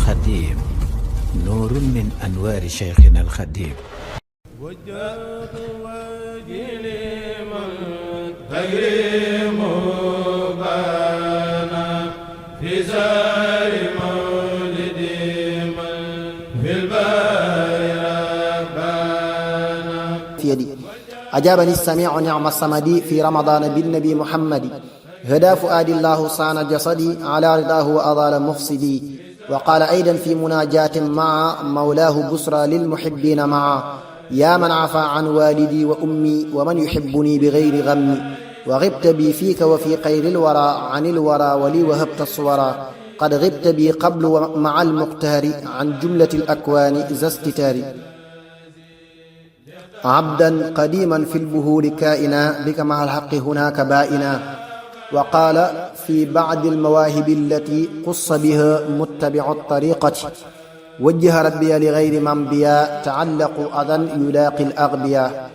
الخديم نور من أنوار شيخنا الخديم. وجهت وجهي لمن تكريم بانا في زار مولد من في البايا بانا في يدي أجابني السميع نعم الصمدي في رمضان بالنبي محمد هدى فؤادي الله صان جسدي على رضاه وأضال مفسدي وقال أيضا في مناجاة مع مولاه بسرى للمحبين معا يا من عفى عن والدي وأمي ومن يحبني بغير غم وغبت بي فيك وفي خير الورى عن الورى ولي وهبت الصورى قد غبت بي قبل مع المقتهر عن جملة الأكوان ذا استتار عبدا قديما في البهور كائنا بك مع الحق هناك بائنا وقال في بعض المواهب التي قص بها متبع الطريقة وجه ربي لغير من بيا تعلقوا أذى يلاقي الأغبياء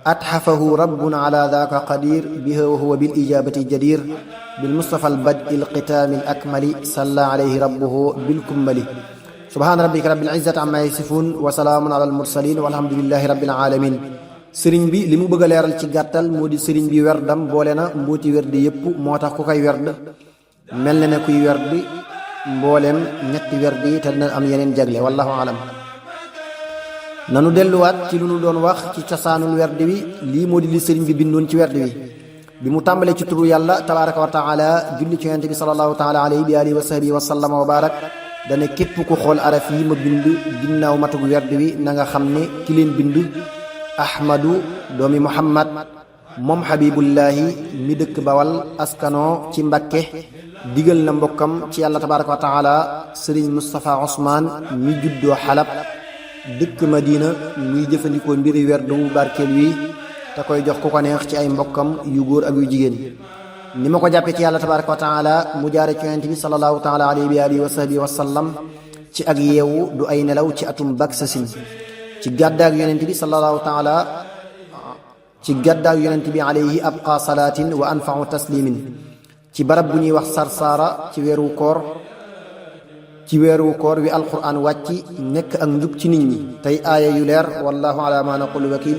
أتحفه رب على ذاك قدير به وهو بالإجابة جدير بالمصطفى البدء القتام الأكمل صلى عليه ربه بالكمل سبحان ربك رب العزة عما يصفون وسلام على المرسلين والحمد لله رب العالمين. sëriñ bi li mu bëgg a leeral ci gàttal moo di sëriñ bi werdam boole na mbooti werdi yépp moo tax ku koy werd mel na ne kuy werd mbooleem ñetti werd yi te dina am yeneen jagle wallahu alam. nanu delluwaat ci lu nu doon wax ci cosaanul werd wi lii moo di li sëriñ bi bindoon ci werd wi bi mu tàmbalee ci turu yàlla tabaraka wa taala julli ci yonent bi sallallahu taala alayhi bi alihi wa sahbihi wa sallama wa barak dana képp ku xool araf yi ma bind ginnaaw matug werd wi na nga xam ne ki leen bind ahmadu doomi muhammad moom habibullahi mi dëkk bawal askanoo ci mbakke digal na mbokkam ci yàlla tabaraka wa taala sëriñ mustapha osman mi juddoo xalab dëkk madina muy jëfandikoo mbiri werdu barkeel wi te koy jox ku ko neex ci ay mbokkam yu góor ak yu jigéen ni ma ko jàppee ci yàlla tabaraka wa taala mu jaare ci yonent bi sallallahu taala alayhi bi alihi wa sahbihi wa sallam ci ak yeewu du ay nelaw ci atum baksasin ci gàddaag yonent bi sallallahu taala ci gàddaag yonent bi alayhi abqa salaatin wa anfau taslimin ci barab bu ñuy wax sarsaara ci weeru koor wi alquran wàcci nekk ak njub ci nit ñi tey aaya yu leer wallahu ala ma naqulu wakil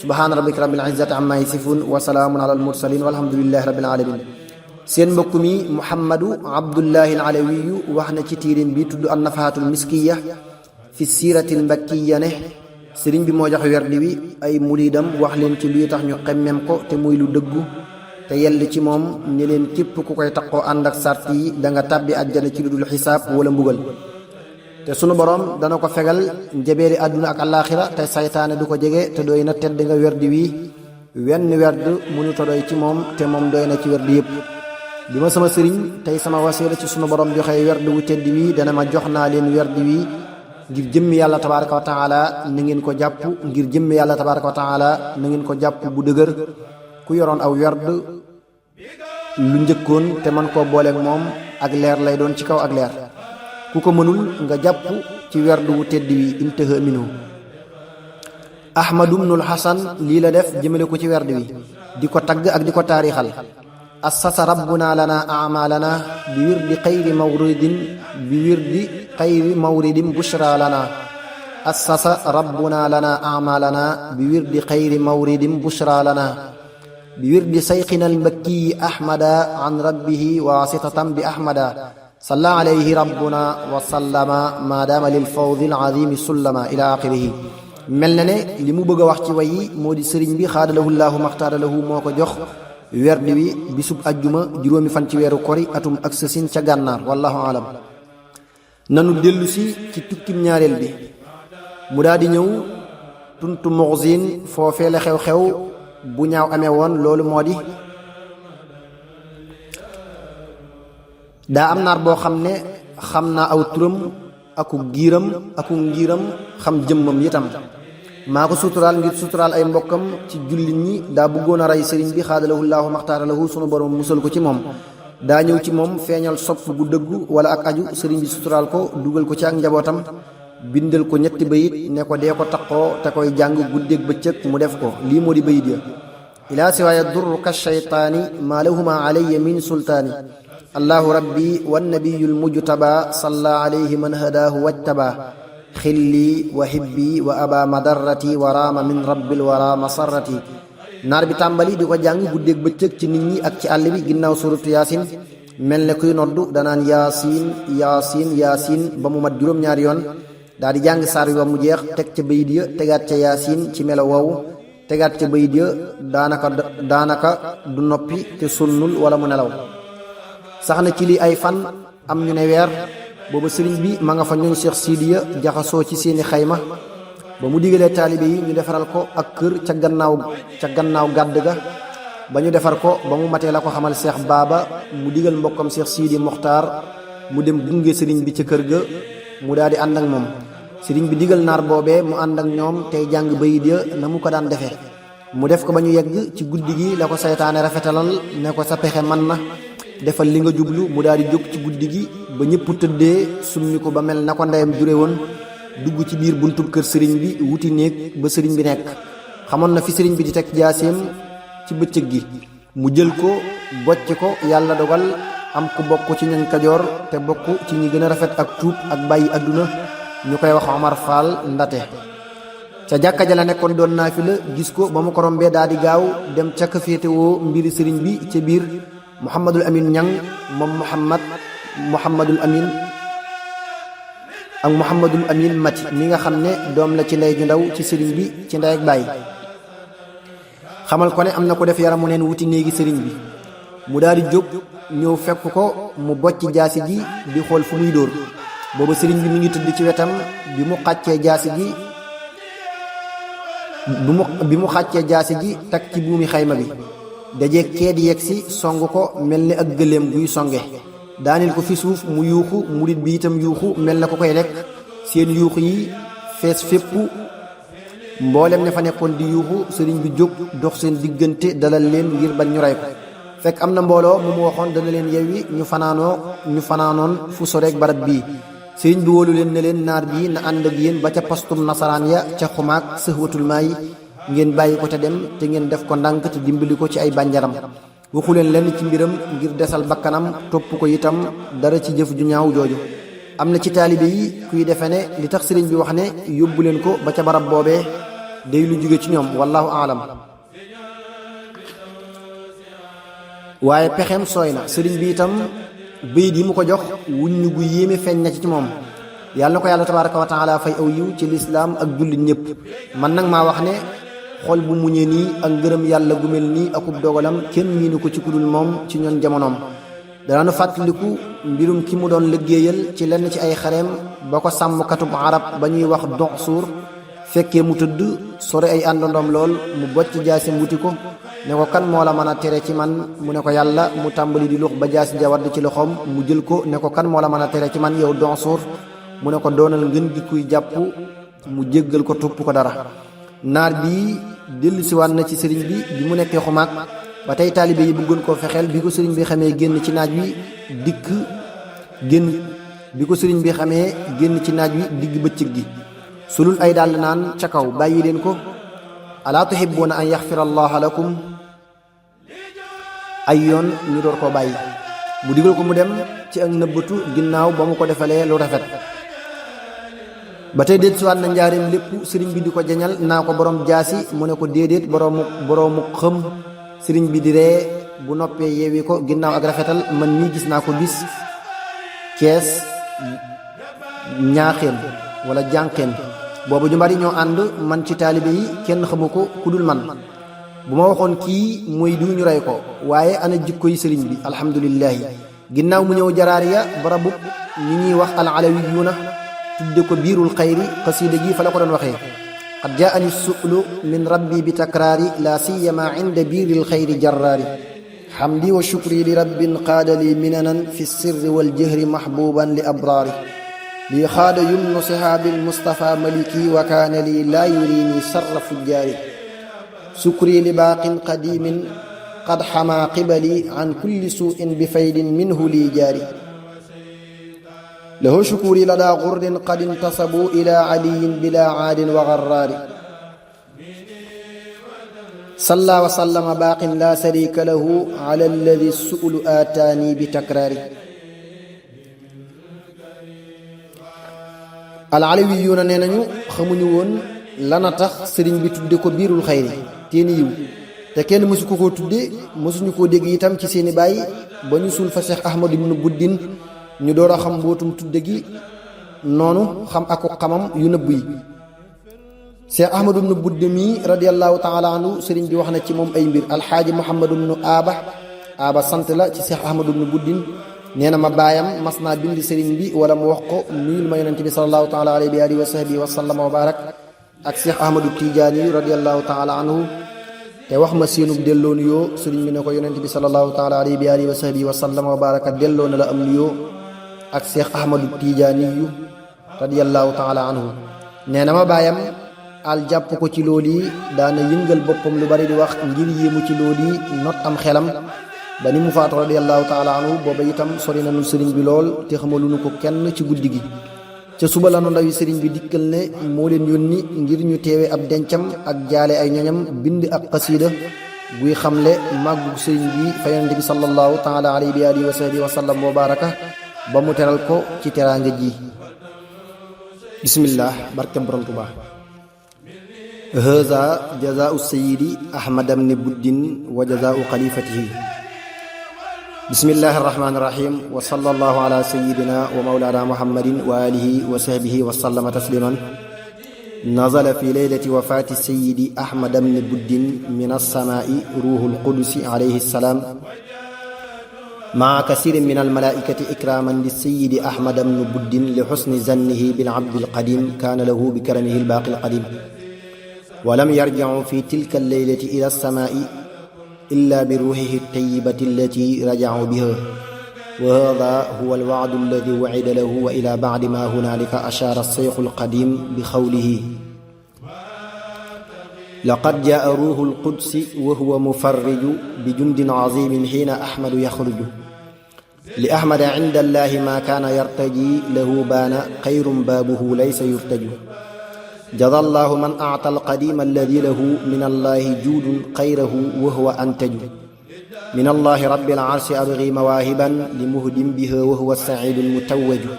subhaana rabbika rabbil izzati amma yasifun wa salaamun ala almursalin walhamdulillahi rabbil alamin. seen mbokk mi muhammadu abdullahi alawiyu wax na ci tiirim bi tudd annafahatul miskiya fi siiratil mbakkiya ne sëriñ bi moo jox werdi wi ay muridam wax leen ci luy tax ñu xemmem ko te muy lu dëggu te yell ci moom ne leen képp ku koy taqoo ànd ak sart yi da nga tàbbi àjjana ci lu dul xisaab wala mbugal te sunu borom dana ko fegal njabeeli àdduna ak àllaaxira te saytaane du ko jege te doy na tedd nga werdi wi wenn werd mënu ta doy ci moom te moom doy na ci werdi yépp bi ma sama sëriñ tey sama wasiila ci sunu borom joxe werd wu tedd wi dana ma jox naa leen werdi wi ngir jëmmi yàlla tabaraka wa taala na ngeen ko jàpp ngir jëmmi yàlla tabaraka wa taala na ngeen ko jàpp bu dëgër ku yoroon aw werd lu njëkkoon te man koo booleeg moom ak leer lay doon ci kaw ak leer ku ko mënul nga jàpp ci werd wu tedd wi intaha minhu. ahmadu bnul hasan lii la def jëmale ko ci werd wi di ko tagg ak di ko taarixal assasa rabbuna lana amalana bi wirdi xayri mawridin bushra lana assasa rabbuna lana amalana bi wirdi xayri mawridin bushra lana bi wirdi sayxina almakkiyi ahmada an rabbihi wasitatan bi ahmada salla alayhi rabbuna wa sallama maadaama lil fawdi alazimi sullama ila axirihi. mel na ne li mu bëgg a wax ci way yi moo di sëriñ bi xaadalahu llahu maxtaaralahu moo ko jox werd wi bisub ajjuma juróomi fan ci weeru kori atum ak sësin ca gànnaar wallahu alam. nanu dellu si ci tukkim ñaareel bi mu daal di ñëw tuntu muxzin foofee la xew-xew bu ñaaw amee woon loolu moo di daa am naar boo xam ne xam naa aw turam aku giiram aku ngiiram xam jëmmam yitam maa ko suturaal ngir suturaal ay mbokkam ci jullit ñi daa bëggoon a rey sëriñ bi xaadalahu llahu maxtaaralahu sunu borom musal ko ci moom daa ñëw ci moom feeñal sopp gu dëggu wala ak aju sëriñ bi suturaal ko dugal ko ci ak njabootam bindal ko ñetti bayit ne ko dee ko taqoo te koy jàng guddeeg bëccëg mu def ko lii moo di bayit ya ilaa siwaaya durru ka shaytaani maa lahuma alayya min sultaani allahu rabbi wannabiyu lmujtaba salla alayhi man hadaahu wajtaba xilli wa hibbi wa aba madarrati wa raama min rabbil wara masarrati. naar bi tàmbali di ko jàng guddeeg bëccëg ci nit ñi ak ci àll bi ginnaaw suratu yaasin mel ne kuy noddu danaan yaasin yaasin yaasin ba mu mat juróom-ñaari yoon daal di jàng saar wi ba mu jeex teg ca bayit ya tegaat ca yaasin ci melo woowu tegaat ca bayit ya daanaka du noppi te sunnul wala mu nelaw. sax na ci lii ay fan am ñu ne weer booba sëriñ bi ma nga fa ñooñ Cheikh Sidiya jaxasoo ci seeni xayma ba mu digalee taalibe yi ñu defaral ko ak kër ca gannaaw gàdd ga ba ñu defar ko ba mu matee la ko xamal Cheikh Baaba mu digal mbokkam Cheikh Sidi Mokhtar mu dem gunge sëriñ bi ca kër ga mu daal di ànd ak moom. sëriñ bi digal naar boobee mu ànd ak ñoom tey jàng bayit ya na mu ko daan defee mu def ko ba ñu yegg ci guddi gi la ko saytaane rafetalal ne ko sa pexe man na defal li nga jublu mu daal di jóg ci guddi gi ba ñëpp tëddee summi ko ba mel na ko ndeyam jure woon dugg ci biir buntub kër sëriñ bi wuti néeg ba sëriñ bi nekk. xamoon na fi sëriñ bi di teg jaaseem ci bëccëg gi mu jël ko bocc ko yàlla dogal am ku bokk ci ñoñ Kajoor te bokk ci ñi gën a rafet ak tuub ak bàyyi àdduna ñu koy wax Omar Fall Ndate. ca jàkka ja la nekkoon doon naa fi la gis ko ba mu ko rombee daal di gaaw dem ca ka féetewoo mbiri sëriñ bi ca biir Mouhamadul Amin Ñang moom Mouhamadul Amin ak Mouhamadul Amin Mati mi nga xam ne doom la ci ndey ju ndaw ci sëriñ bi ci ndey ak baay. xamal ko ne am na ko def yaramu neen wuti néegi sëriñ bi mu daal di jóg ñëw fekk ko mu bocc jaasi ji di xool fu muy dóor booba sëriñ bi mi ngi tëdd ci wetam bi mu xàccee jaasi ji takk ci buumi xayma bi dajee kee di yegg si song ko mel ni ak gëléem guy songe daanil ko fi suuf mu yuuxu murit bi itam yuuxu mel na ko koy lekk seen yuuxu yi fees fépp mboolem ne fa nekkoon di yuuxu sëriñ bi jóg dox seen diggante dalal leen ngir bañ ñu rey ko fekk am na mbooloo mu waxoon dana leen yewwi ñu fanaanoon fu soreek barab bii sëriñ bi wóolu leen ne leen naar bii na ànd ak yéen ba ca postum nasaraan ya ca xumaak sëxwatul maa yi ngeen bàyyi ko te dem te ngeen def ko ndànk te dimbali ko ci ay bànjaram waxu leen lenn ci mbiram ngir desal bakkanam topp ko itam dara ci jëf ju ñaaw jooju. am na ci taalibe yi kuy defe ne li tax sëriñ bi wax ne yóbbu leen ko ba ca barab boobee day lu jóge ci ñoom wallahu aalam waaye pexem sooy na sëriñ bi itam bayit yi mu ko jox wuññu gu yéeme feeñ na ci moom. yàlla na ko yàlla tabaaraka wa taala fay aw yiw ci lislaam ak jullit ñëpp man nag maa wax ne xol bu muñee nii ak ngërëm yàlla gu mel nii akub dogalam kenn miinu ko ci kudul moom ci ñoon jamonoom. danañu fàttaliku mbirum ki mu doon liggéeyal ci lenn ci ay xareem ba ko sàmmkatub arab ba ñuy wax dox suur fekkee mu tëdd sore ay àndandoom lool mu bocc jaasi wuti ko ne ko kan moo la mën a tere ci man mu ne ko yàlla mu tàmbali di lux ba jaasi ja wadd ci loxoom mu jël ko ne ko kan moo la mën a tere ci man yow dox suur mu ne ko doonal ngën gi kuy jàpp mu jéggal ko tupp ko dara. naar bii dellusiwaat na ci sëriñ bi bi mu nekkee xumaag ba tey taalibe yi bëggoon koo fexeel bi ko sëriñ bi xamee génn ci naaj wi digg bëccëg gi sulul ay dàll naan ca kaw bàyyi leen ko alaa tuhibbuuna an yaxfira allaha lakum ay yoon ñu door koo bàyyi mu digal ko mu dem ci ak nëbbatu ginnaaw ba mu ko defalee lu rafet. ba tey déet siwaat na njaareem lépp sëriñ bi di ko jañal naa ko borom jaasi mu ne ko déedéet boroomu xëm sëriñ bi di ree bu noppee yeewi ko ginnaaw ak rafetal man mii gis naa ko bis Cees ñaaxeen wala jànqeen boobu ñu bari ñoo ànd man ci taalibe yi kenn xamu ko ku dul man bu ma waxoon kii mooy du ñu rey ko waaye ana jikko yi sëriñ bi alhamdulillahi ginnaaw mu ñëw jaraariya barabub ñi ñuy wax al alawiyuuna tudde ko biirul xayri xasiida gi fa la ko doon waxee qad jaani su'lu min rabbi bi takraari la siyama inda biiril xayri jarraari xamdi wa shukri li rabbin qaada li minanan fi sirri wal jahri mahbuban li abraari lii xaada yumnu sihaabil mustafa maliki wa kaana lii laa yurini sarra fujjaari sukri li baaqin qadimin qad xamaa qibali an kulli suu'in bi faydin minhu lii jaari lahu shukuri ladaa gurdin qad intasabu ila aliyin bila aadin wa garraari salla wa sallama baaqin la sharika lahu ala alladi su'lu aataani bi takraari al alawiyuuna nee nañu xamuñu woon lana tax sëriñ bi tudde ko biirul xayri teeni yiw te kenn mësu ko koo tudde mësuñu koo dégg itam ci seeni baay ba ñu suul fa Cheikh Ahmadu ibnu Buddin ñu door a xam mbootum tudde gi noonu xam ako xamam yu nëbb yi Cheikh Ahmadu ibnu Buddin mi radiallahu taala anhu sëriñ bi wax na ci moom ay mbir alxaaji Muhammadu ibnu Aba sant la ci Cheikh Ahmadu ibnu Buddin nee na ma baayam mas naa bind sëriñ bi wala mu wax ko nuyul ma yonente bi salallahu taala alayhi wa alihi wa sahbihi wa sallama wa barak ak Cheikh Ahmadu Tijaani radiallahu taala anhu te wax ma seenub delloo nuyoo sëriñ bi ne ko yonente bi salallahu taala alayhi wa alihi wa sahbihi wa sallama wa baraka delloo na la am nuyoo ak Cheikh Ahmadu Tijaani yu radiallahu taala anhu nee na ma baayam al jàpp ko ci loolu yi daana yëngal boppam lu bari di wax ngir yéemu ci loolu yi not am xelam ba ni mu faatu radiallahu taala anhu booba itam sori nañu sëriñ bi lool te xamaluñu ko kenn ci guddi gi ca suba lanu ndawi sëriñ bi dikkal ne moo leen yónni ngir ñu teewe ab dencam ak jaale ay ñoñam bind ak xasiida buy xamle màggu sëriñ bi fa yonente bi sallallahu taala alayhi wa alihi wa sahbihi wa sallam wa baraka ba mu teral ko ci teraanga ji bismillah barke borom Tuubaa haza jazaau sayidi ahmad ibn buddin wa jazaau xalifatihi bismillahi irrahmani irrahim wa sallallahu ala sayidina wa maulana muhammadin wa alihi wa sahbihi wa sallama tasliman nazala fi leylati wafati sayidi ahmad ibn buddin min alsamaai ruuhu alqudusi alayhi salaam maa kasirin min almalaikati ikraman li sayidi ahmad ibn buddin li xusni zannihi bil abdi alqadim kaana lahu bi karamihi albaaqi alqadim wa lam yarjicu fi tilka alleylati ila alsamaai illa bi ruuxihi tayyibati allati rajacu biha wa hada huwa alwacdu alladi wucida lahu wa ila bacdi ma hunaalika ashaara alseyxu alqadim bi xawlihi laqad jaa ruuxu alqudsi wa huwa mufarriju bi jundin cazimin xiina axmadu yaxruju li axmada cinda allahi ma kaana yartaji lahu baana xayrun baabuhu laysa yurtaju jada allahu man acta alqadima alladi lahu min allahi juudun xayrahu wa huwa antaju min allahi rabbil arshi abgi mawaahiban li muhdin biha wa huwa saciidu almutawaju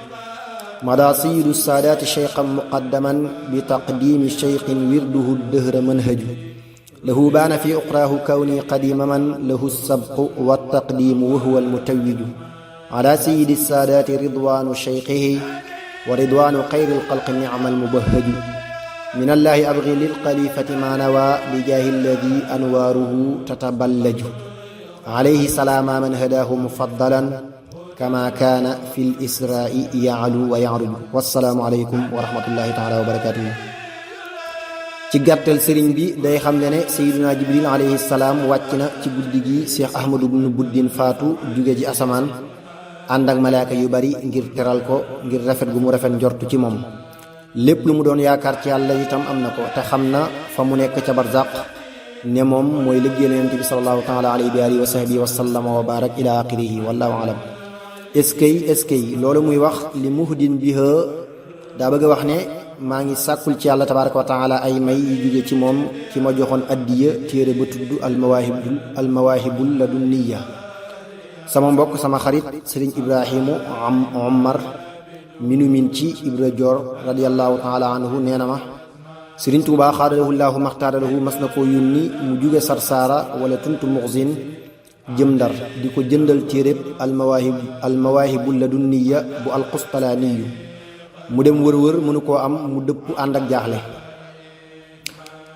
mada sayidu saadaati sheyqan muqaddaman bi taqdiimi sheyqin wirduhu dëhra manhaju lahu baana fi uqraahu kawni qadima man lahu sabqu waltaqdiimu wa huwa almutawiju ala sayidi saadaati ridwaanu sheyqihi wa ridwaanu xayri alxalqi nicma almubahaju min allahi abgi lilxalifati ma nawa bi jaahi alladi anwaaruhu tataballaju alayhi salaama man hadaahu mufaddalan kama kaana fi lisraai yaalu wa yaruju wassalaamu aleykum wa rahmatullahi taala wa barakatuhu ci gàttal sëriñ bi day xam ne sayiduna jibril alayhi salaam wàcc na ci guddi gi Cheikh Ahmadu ibnu Buddin faatu jóge ji asamaan ànd ak malaaka yu bari ngir teral ko ngir rafet gu mu rafet njortu ci moom lépp lu mu doon yaakaar ci yàlla itam am na ko te xam na fa mu nekk ca barzaq ne moom mooy liggéeyal yonent bi sallallahu taala alayhi wa alihi wa sahbihi wa sallama wa barak ila axirihi wallahu alam eskay loolu muy wax li muhdin biha daa bëgg a wax ne maa ngi sàkkul ci yàlla tabaraka wa taala ay may yu jóge ci moom ki ma joxoon addiya téere ba tudd almawaahibul ladunniya sama mbokk sama xarit sëriñ ibrahimu omar minu min ci ibra joor radiallahu taala anhu nee na ma sëriñ tuubaa xaadalahu llaahu maxtaaralahu mas na koo yónni mu jóge sarsaara wala tuntu muxsin jëm ndar di ko jëndal téeréb almawaahibu ladunniya bu alqustalaaniyu mu dem wër mënu koo am mu dëpp ànd ak jaaxle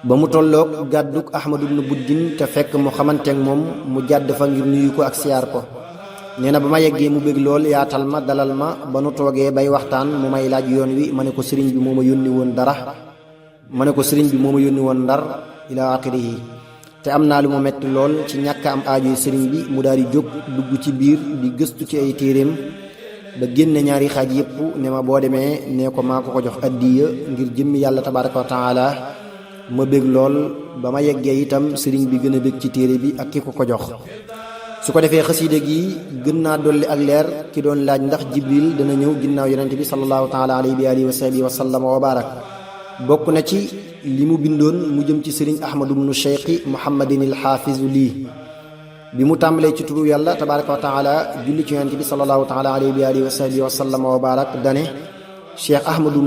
ba mu tolloog gàdduk ahmadu ibnu buddin te fekk mu xamanteek moom mu jàdd fa ngir nuyu ko ak siyaar ko nee na ba ma yeggee mu bég lool yaatal ma dalal ma ba nu toogee bay waxtaan mu may laaj yoon wi ma ne ko sëriñ bi moo ma yónni woon ndar ila axirihi te am naa lu mu metti lool ci ñàkk am aajoy sëriñ bi mu daal di jóg dugg ci biir di gëstu ci ay téeréem ba génne ñaari xaaj yépp ne ma boo demee nee ko maa ko jox addiya ngir jëmmi yàlla tabaraka wa taala ma bég lool ba ma yeggee itam sëriñ bi gën a bég ci téere bi ak ki ko jox su ko defee xasiida gi gën naa dolli ak leer ki doon laaj ndax jibril dana ñëw ginnaaw yonente bi sallallahu taala alayhi wa alihi wa sahbihi wa sallama wa barak bokk na ci li mu bindoon mu jëm ci sëriñ ahmadu bnu cheikhi muhammadin il xaafizu lii bi mu tàmbalee ci turu yàlla tabaraka wa taala julli ci yonent bi sallallahu taala alayhi wa alihi wa sahbihi wa sallama wa barak dane cheikh ahmadu